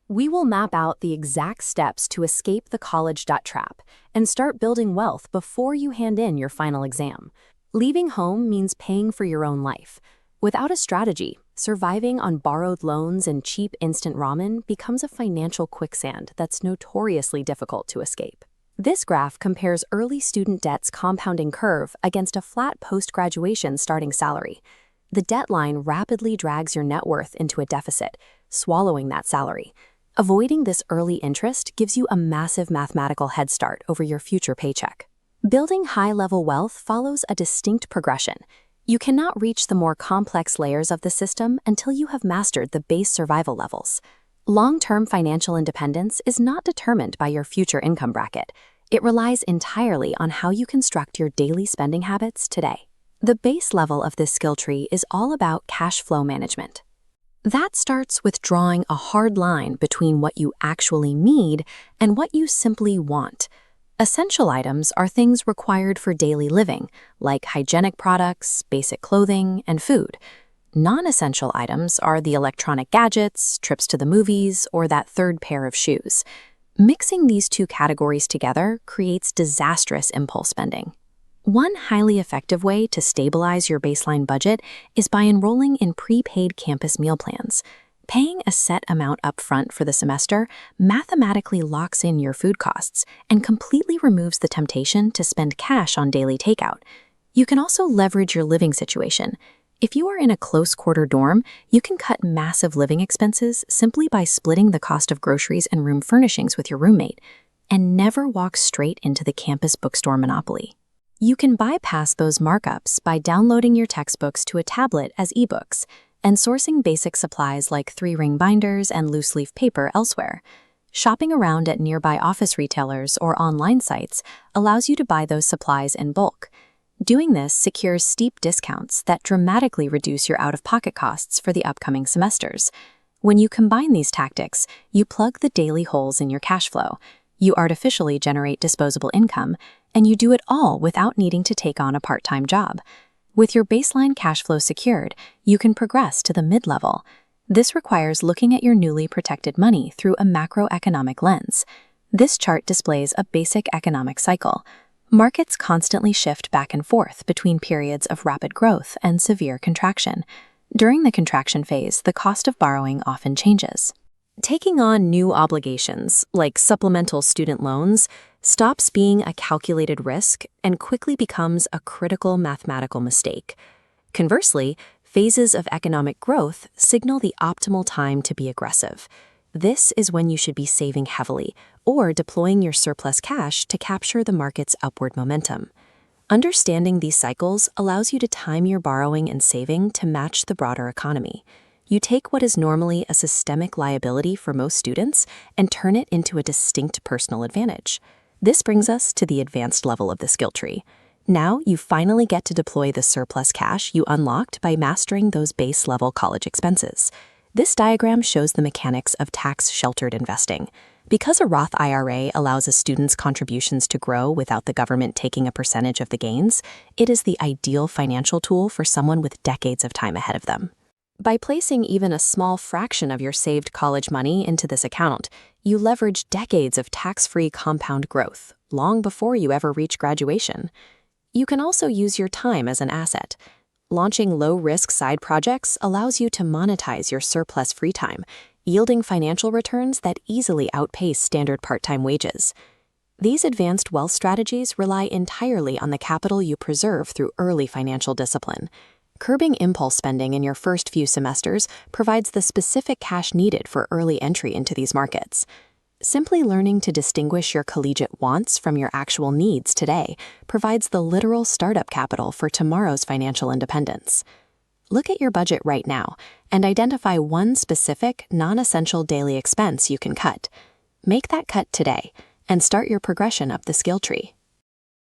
We will map out the exact steps to escape the college debt trap and start building wealth before you hand in your final exam. Leaving home means paying for your own life. Without a strategy, surviving on borrowed loans and cheap instant ramen becomes a financial quicksand that's notoriously difficult to escape. This graph compares early student debt's compounding curve against a flat post-graduation starting salary. The debt line rapidly drags your net worth into a deficit, swallowing that salary. Avoiding this early interest gives you a massive mathematical head start over your future paycheck. Building high-level wealth follows a distinct progression. You cannot reach the more complex layers of the system until you have mastered the base survival levels. Long-term financial independence is not determined by your future income bracket. It relies entirely on how you construct your daily spending habits today. The base level of this skill tree is all about cash flow management. That starts with drawing a hard line between what you actually need and what you simply want. Essential items are things required for daily living, like hygienic products, basic clothing, and food. Non-essential items are the electronic gadgets, trips to the movies, or that third pair of shoes. Mixing these two categories together creates disastrous impulse spending. One highly effective way to stabilize your baseline budget is by enrolling in prepaid campus meal plans. Paying a set amount upfront for the semester mathematically locks in your food costs and completely removes the temptation to spend cash on daily takeout. You can also leverage your living situation. If you are in a close-quarter dorm, you can cut massive living expenses simply by splitting the cost of groceries and room furnishings with your roommate, and never walk straight into the campus bookstore monopoly. You can bypass those markups by downloading your textbooks to a tablet as ebooks and sourcing basic supplies like 3-ring binders and loose-leaf paper elsewhere. Shopping around at nearby office retailers or online sites allows you to buy those supplies in bulk. Doing this secures steep discounts that dramatically reduce your out-of-pocket costs for the upcoming semesters. When you combine these tactics, you plug the daily holes in your cash flow, you artificially generate disposable income, and you do it all without needing to take on a part-time job. With your baseline cash flow secured, you can progress to the mid-level. This requires looking at your newly protected money through a macroeconomic lens. This chart displays a basic economic cycle. Markets constantly shift back and forth between periods of rapid growth and severe contraction. During the contraction phase, the cost of borrowing often changes. Taking on new obligations, like supplemental student loans, stops being a calculated risk and quickly becomes a critical mathematical mistake. Conversely, phases of economic growth signal the optimal time to be aggressive. This is when you should be saving heavily or deploying your surplus cash to capture the market's upward momentum. Understanding these cycles allows you to time your borrowing and saving to match the broader economy. You take what is normally a systemic liability for most students and turn it into a distinct personal advantage. This brings us to the advanced level of the skill tree. Now you finally get to deploy the surplus cash you unlocked by mastering those base-level college expenses. This diagram shows the mechanics of tax-sheltered investing. Because a Roth IRA allows a student's contributions to grow without the government taking a percentage of the gains, it is the ideal financial tool for someone with decades of time ahead of them. By placing even a small fraction of your saved college money into this account, you leverage decades of tax-free compound growth, long before you ever reach graduation. You can also use your time as an asset. Launching low-risk side projects allows you to monetize your surplus free time, yielding financial returns that easily outpace standard part-time wages. These advanced wealth strategies rely entirely on the capital you preserve through early financial discipline. Curbing impulse spending in your first few semesters provides the specific cash needed for early entry into these markets. Simply learning to distinguish your collegiate wants from your actual needs today provides the literal startup capital for tomorrow's financial independence. Look at your budget right now and identify one specific, non-essential daily expense you can cut. Make that cut today and start your progression up the skill tree.